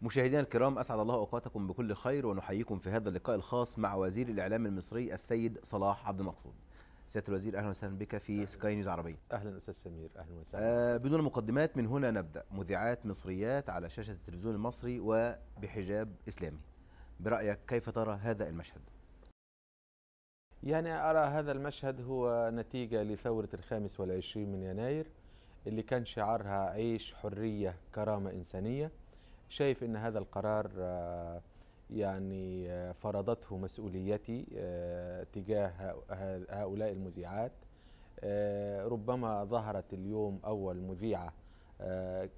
مشاهدينا الكرام، أسعد الله أوقاتكم بكل خير، ونحييكم في هذا اللقاء الخاص مع وزير الإعلام المصري السيد صلاح عبد المقصود. سيادة الوزير، أهلا وسهلا بك في سكاي نيوز عربية. أهلا أستاذ سمير، أهلا وسهلا. بدون مقدمات، من هنا نبدأ. مذيعات مصريات على شاشة التلفزيون المصري وبحجاب إسلامي، برأيك كيف ترى هذا المشهد؟ يعني أرى هذا المشهد هو نتيجة لثورة 25 من يناير اللي كان شعارها عيش، حرية، كرامة إنسانية. شايف أن هذا القرار فرضته مسؤوليتي تجاه هؤلاء المذيعات. ربما ظهرت اليوم أول مذيعة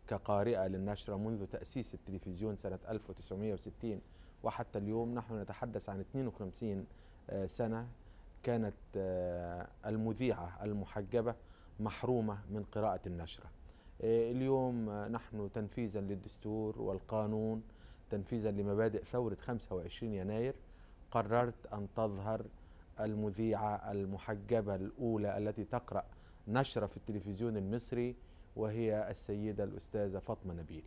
كقارئة للنشرة منذ تأسيس التلفزيون سنة 1960 وحتى اليوم. نحن نتحدث عن 52 سنة كانت المذيعة المحجبة محرومة من قراءة النشرة. اليوم نحن تنفيذا للدستور والقانون، تنفيذا لمبادئ ثورة 25 يناير، قررت أن تظهر المذيعة المحجبة الأولى التي تقرأ نشرة في التلفزيون المصري، وهي السيدة الأستاذة فاطمة نبيل.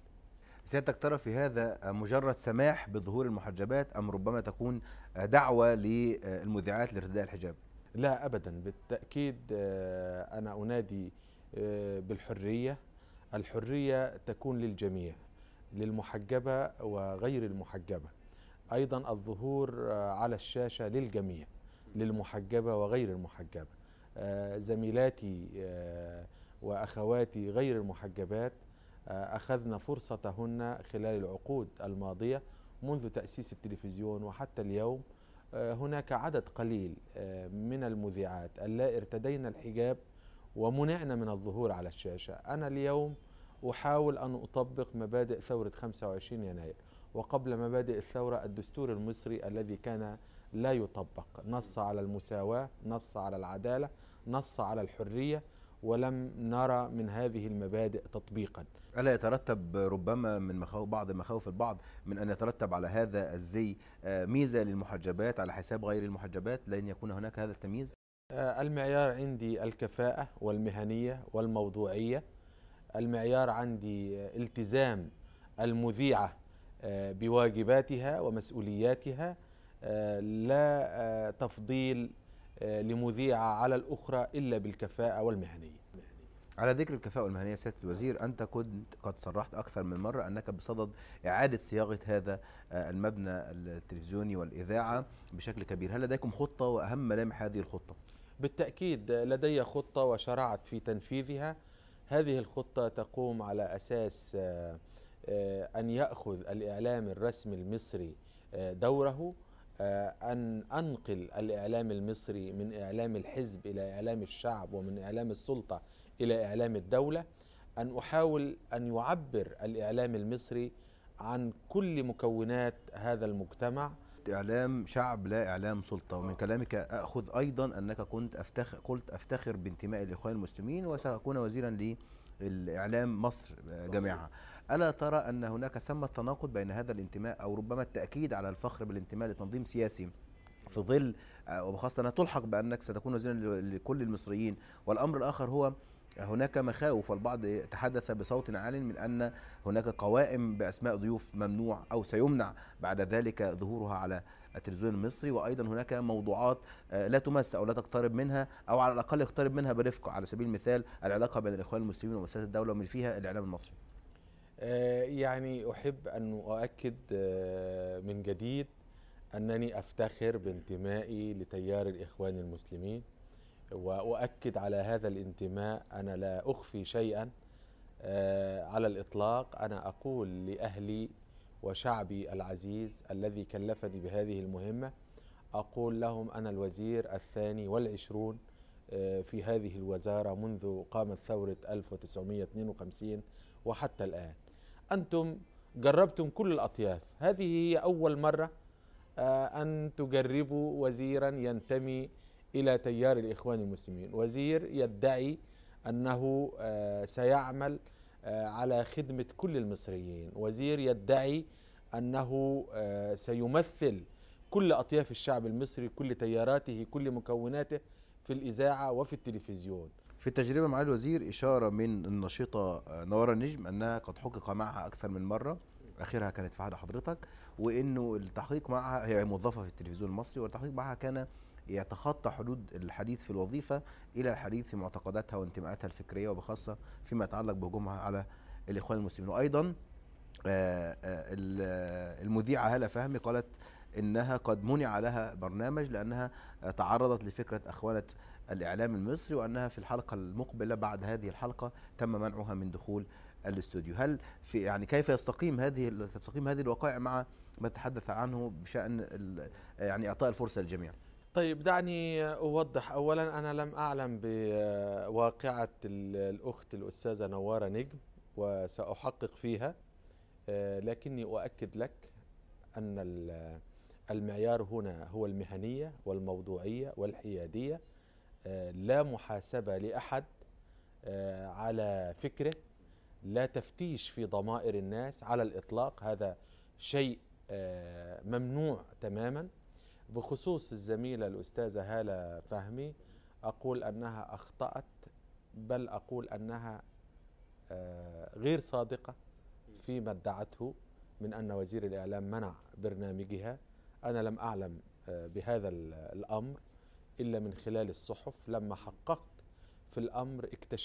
سيادتك ترى في هذا مجرد سماح بظهور المحجبات، أم ربما تكون دعوة للمذيعات لارتداء الحجاب؟ لا أبدا، بالتأكيد أنا أنادي بالحرية. الحرية تكون للجميع، للمحجبة وغير المحجبة. أيضا الظهور على الشاشة للجميع، للمحجبة وغير المحجبة. زميلاتي وأخواتي غير المحجبات أخذنا فرصتهن خلال العقود الماضية منذ تأسيس التلفزيون وحتى اليوم. هناك عدد قليل من المذيعات اللائي ارتدينا الحجاب ومنعنا من الظهور على الشاشة. أنا اليوم أحاول أن أطبق مبادئ ثورة 25 يناير، وقبل مبادئ الثورة الدستور المصري الذي كان لا يطبق، نص على المساواة، نص على العدالة، نص على الحرية، ولم نرى من هذه المبادئ تطبيقا. ألا يترتب ربما من بعض مخاوف البعض من أن يترتب على هذا الزي ميزة للمحجبات على حساب غير المحجبات، لأن يكون هناك هذا التمييز؟ المعيار عندي الكفاءة والمهنية والموضوعية. المعيار عندي التزام المذيعة بواجباتها ومسؤولياتها، لا تفضيل لمذيعة على الأخرى إلا بالكفاءة والمهنية. على ذكر الكفاءة والمهنية، سيادة الوزير، أنت كنت قد صرحت أكثر من مرة أنك بصدد إعادة صياغة هذا المبنى التلفزيوني والإذاعة بشكل كبير. هل لديكم خطة، وأهم ملامح هذه الخطة؟ بالتأكيد لدي خطة وشرعت في تنفيذها. هذه الخطة تقوم على أساس أن يأخذ الإعلام الرسمي المصري دوره، أن أنقل الإعلام المصري من إعلام الحزب إلى إعلام الشعب، ومن إعلام السلطة إلى إعلام الدولة، أن أحاول أن يعبر الإعلام المصري عن كل مكونات هذا المجتمع. إعلام شعب لا إعلام سلطة. ومن كلامك أخذ أيضا أنك قلت أفتخر بانتمائي للإخوان المسلمين وسأكون وزيرا للإعلام مصر جميعها. ألا ترى أن هناك ثمة تناقض بين هذا الانتماء، أو ربما التأكيد على الفخر بالانتماء لتنظيم سياسي في ظل، وخاصة أنها تلحق بأنك ستكون وزيرا لكل المصريين، والأمر الآخر هو هناك مخاوف، والبعض تحدث بصوت عال من أن هناك قوائم بأسماء ضيوف ممنوع أو سيمنع بعد ذلك ظهورها على التلفزيون المصري، وأيضا هناك موضوعات لا تمس أو لا تقترب منها، أو على الأقل يقترب منها برفق، على سبيل المثال العلاقة بين الإخوان المسلمين ومؤسسات الدولة ومن فيها الإعلام المصري. يعني أحب أن أؤكد من جديد أنني أفتخر بانتمائي لتيار الإخوان المسلمين، وأؤكد على هذا الانتماء. أنا لا أخفي شيئا على الإطلاق. أنا أقول لأهلي وشعبي العزيز الذي كلفني بهذه المهمة، أقول لهم أنا الوزير 22 في هذه الوزارة منذ قامت ثورة 1952 وحتى الآن. أنتم جربتم كل الأطياف، هذه هي أول مرة أن تجربوا وزيرا ينتمي إلى تيار الإخوان المسلمين، وزير يدعي أنه سيعمل على خدمة كل المصريين، وزير يدعي أنه سيمثل كل أطياف الشعب المصري، كل تياراته، كل مكوناته في الإذاعة وفي التلفزيون. في التجربة معالي الوزير إشارة من النشيطة نوار النجم أنها قد حقق معها أكثر من مرة اخرها كانت في عهد حضرتك، وانه التحقيق معها، هي موظفه في التلفزيون المصري، والتحقيق معها كان يتخطى حدود الحديث في الوظيفه الى الحديث في معتقداتها وانتماءاتها الفكريه، وبخاصه فيما يتعلق بهجومها على الاخوان المسلمين. وايضا المذيعه هاله فهمي قالت انها قد منع لها برنامج لانها تعرضت لفكره اخوانه الاعلام المصري، وانها في الحلقه المقبله بعد هذه الحلقه تم منعها من دخول الاستوديو. هل في يعني كيف تستقيم هذه الوقائع مع ما تحدث عنه بشان يعني اعطاء الفرصه للجميع؟ طيب دعني أوضح. أولا أنا لم أعلم بواقعة الأخت الأستاذة نوارة نجم، وسأحقق فيها، لكني أؤكد لك أن المعيار هنا هو المهنية والموضوعية والحيادية. لا محاسبة لأحد على فكره، لا تفتيش في ضمائر الناس على الإطلاق، هذا شيء ممنوع تماما. بخصوص الزميلة الأستاذة هالة فهمي، أقول أنها أخطأت، بل أقول أنها غير صادقة فيما ادعته من أن وزير الإعلام منع برنامجها. أنا لم أعلم بهذا الأمر إلا من خلال الصحف. لما حققت في الأمر اكتشفت